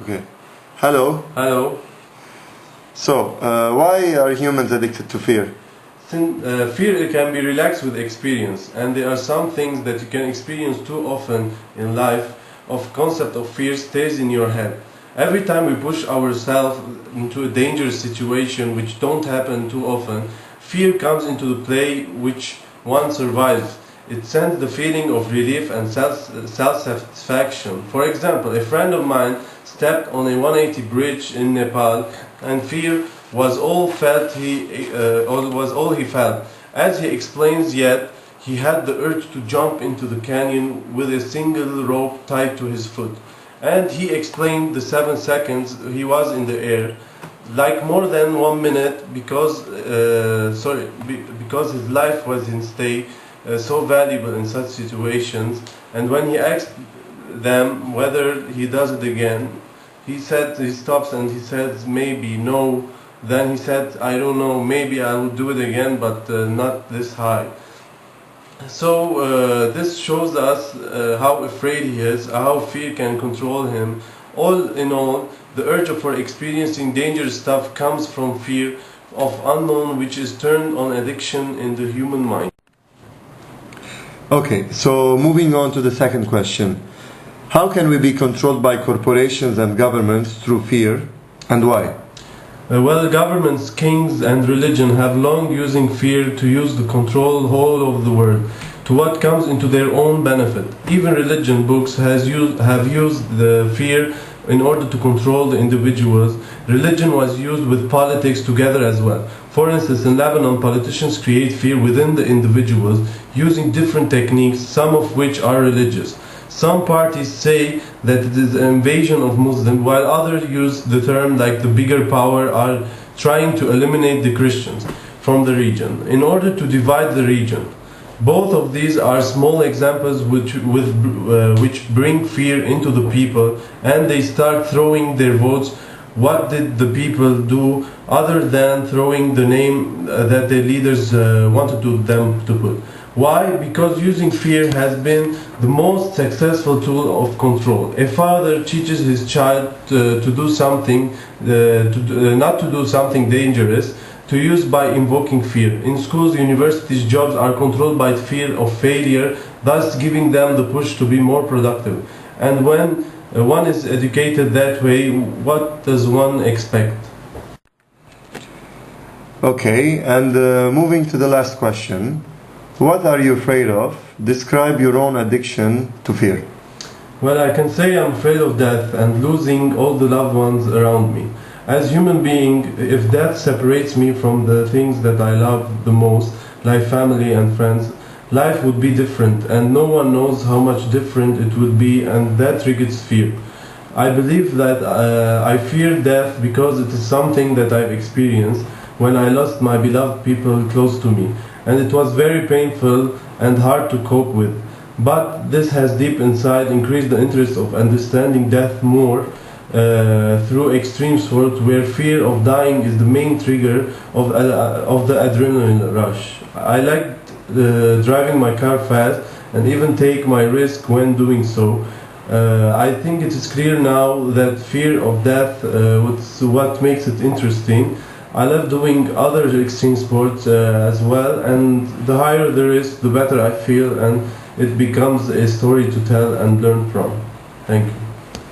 Okay. Hello. Hello. So, why are humans addicted to fear? Fear can be relaxed with experience, and there are some things that you can experience too often in life. Of concept of fear stays in your head. Every time we push ourselves into a dangerous situation which don't happen too often, fear comes into the play which one survives. It sends the feeling of relief and self-satisfaction. For example, a friend of mine stepped on a 180 bridge in Nepal, and fear was all he felt. As he explains, yet he had the urge to jump into the canyon with a single rope tied to his foot. And he explained the 7 seconds he was in the air, like more than 1 minute, because his life was in stake, so valuable in such situations. And when he asked them whether he does it again, he stops and he says maybe, no. Then he said, I don't know, maybe I will do it again, but not this high. So this shows us how afraid he is, how fear can control him. All in all, the urge for experiencing dangerous stuff comes from fear of unknown, which is turned on addiction in the human mind. Okay, so moving on to the second question. How can we be controlled by corporations and governments through fear, and why? Well, governments, kings and religion have long using fear to use the control whole of the world to what comes into their own benefit. Even religion books have used the fear in order to control the individuals. Religion was used with politics together as well. For instance, in Lebanon, politicians create fear within the individuals using different techniques, some of which are religious. Some parties say that it is an invasion of Muslims, while others use the term like the bigger power are trying to eliminate the Christians from the region in order to divide the region. Both of these are small examples which bring fear into the people, and they start throwing their votes. What did the people do other than throwing the name that their leaders wanted them to put? Why? Because using fear has been the most successful tool of control. A father teaches his child to do something, not to do something dangerous, to use by invoking fear. In schools, universities, jobs are controlled by fear of failure, thus giving them the push to be more productive. And when one is educated that way, what does one expect? Okay, and moving to the last question. What are you afraid of? Describe your own addiction to fear. Well, I can say I'm afraid of death and losing all the loved ones around me. As human being, if death separates me from the things that I love the most, like family and friends, life would be different, and no one knows how much different it would be, and that triggers fear. I believe that I fear death because it is something that I've experienced when I lost my beloved people close to me, and it was very painful and hard to cope with. But this has deep inside increased the interest of understanding death more through extreme sports, where fear of dying is the main trigger of the adrenaline rush. I like driving my car fast and even take my risk when doing so. I think it is clear now that fear of death is what makes it interesting. I love doing other extreme sports as well, and the higher the risk, the better I feel, and it becomes a story to tell and learn from. Thank you.